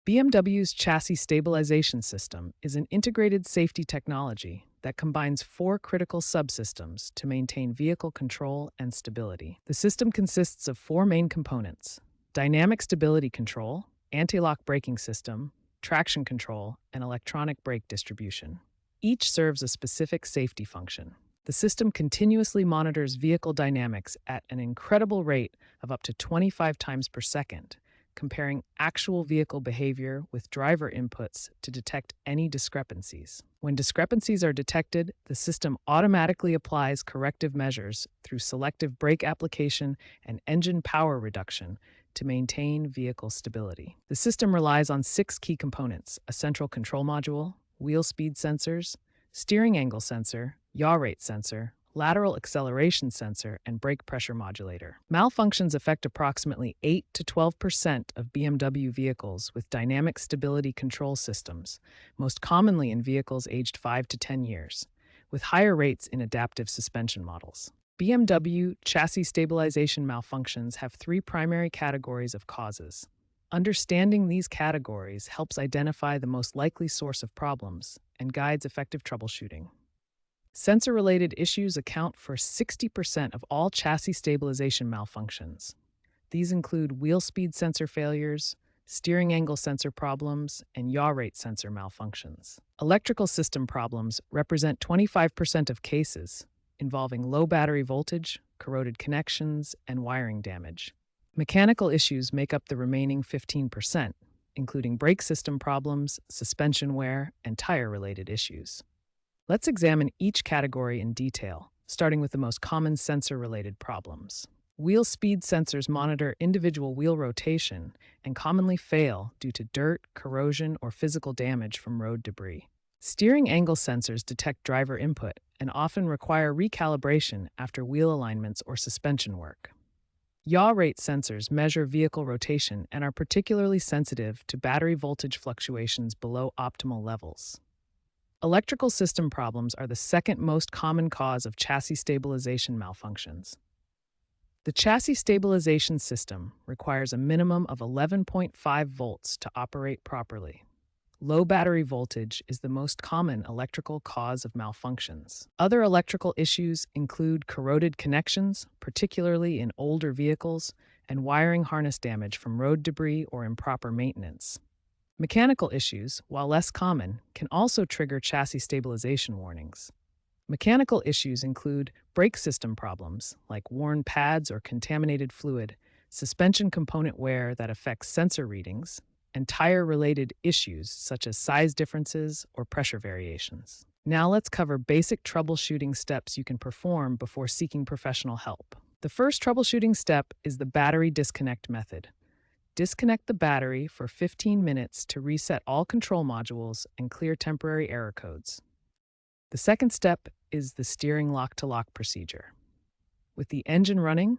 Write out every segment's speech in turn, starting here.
BMW's chassis stabilization system is an integrated safety technology that combines four critical subsystems to maintain vehicle control and stability. The system consists of four main components: dynamic stability control, anti-lock braking system, traction control, and electronic brake distribution. Each serves a specific safety function. The system continuously monitors vehicle dynamics at an incredible rate of up to 25 times per second, comparing actual vehicle behavior with driver inputs to detect any discrepancies. When discrepancies are detected, the system automatically applies corrective measures through selective brake application and engine power reduction to maintain vehicle stability. The system relies on six key components: a central control module, wheel speed sensors, steering angle sensor, yaw rate sensor, lateral acceleration sensor, and brake pressure modulator. Malfunctions affect approximately 8 to 12% of BMW vehicles with dynamic stability control systems, most commonly in vehicles aged 5 to 10 years, with higher rates in adaptive suspension models. BMW chassis stabilization malfunctions have three primary categories of causes. Understanding these categories helps identify the most likely source of problems and guides effective troubleshooting. Sensor-related issues account for 60% of all chassis stabilization malfunctions. These include wheel speed sensor failures, steering angle sensor problems, and yaw rate sensor malfunctions. Electrical system problems represent 25% of cases, involving low battery voltage, corroded connections, and wiring damage. Mechanical issues make up the remaining 15%, including brake system problems, suspension wear, and tire-related issues. Let's examine each category in detail, starting with the most common sensor-related problems. Wheel speed sensors monitor individual wheel rotation and commonly fail due to dirt, corrosion, or physical damage from road debris. Steering angle sensors detect driver input and often require recalibration after wheel alignments or suspension work. Yaw rate sensors measure vehicle rotation and are particularly sensitive to battery voltage fluctuations below optimal levels. Electrical system problems are the second most common cause of chassis stabilization malfunctions. The chassis stabilization system requires a minimum of 11.5 volts to operate properly. Low battery voltage is the most common electrical cause of malfunctions. Other electrical issues include corroded connections, particularly in older vehicles, and wiring harness damage from road debris or improper maintenance. Mechanical issues, while less common, can also trigger chassis stabilization warnings. Mechanical issues include brake system problems, like worn pads or contaminated fluid, suspension component wear that affects sensor readings, and tire-related issues such as size differences or pressure variations. Now let's cover basic troubleshooting steps you can perform before seeking professional help. The first troubleshooting step is the battery disconnect method. Disconnect the battery for 15 minutes to reset all control modules and clear temporary error codes. The second step is the steering lock-to-lock procedure. With the engine running,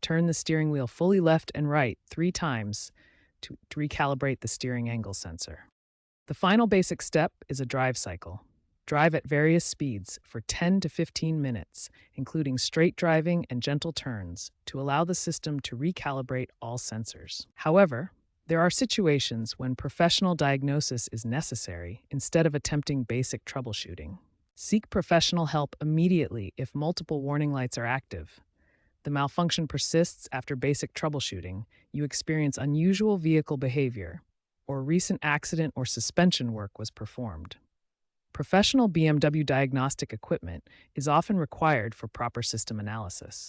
turn the steering wheel fully left and right 3 times to recalibrate the steering angle sensor. The final basic step is a drive cycle. Drive at various speeds for 10 to 15 minutes, including straight driving and gentle turns, to allow the system to recalibrate all sensors. However, there are situations when professional diagnosis is necessary instead of attempting basic troubleshooting. Seek professional help immediately if multiple warning lights are active. The malfunction persists after basic troubleshooting, you experience unusual vehicle behavior, or recent accident or suspension work was performed. Professional BMW diagnostic equipment is often required for proper system analysis.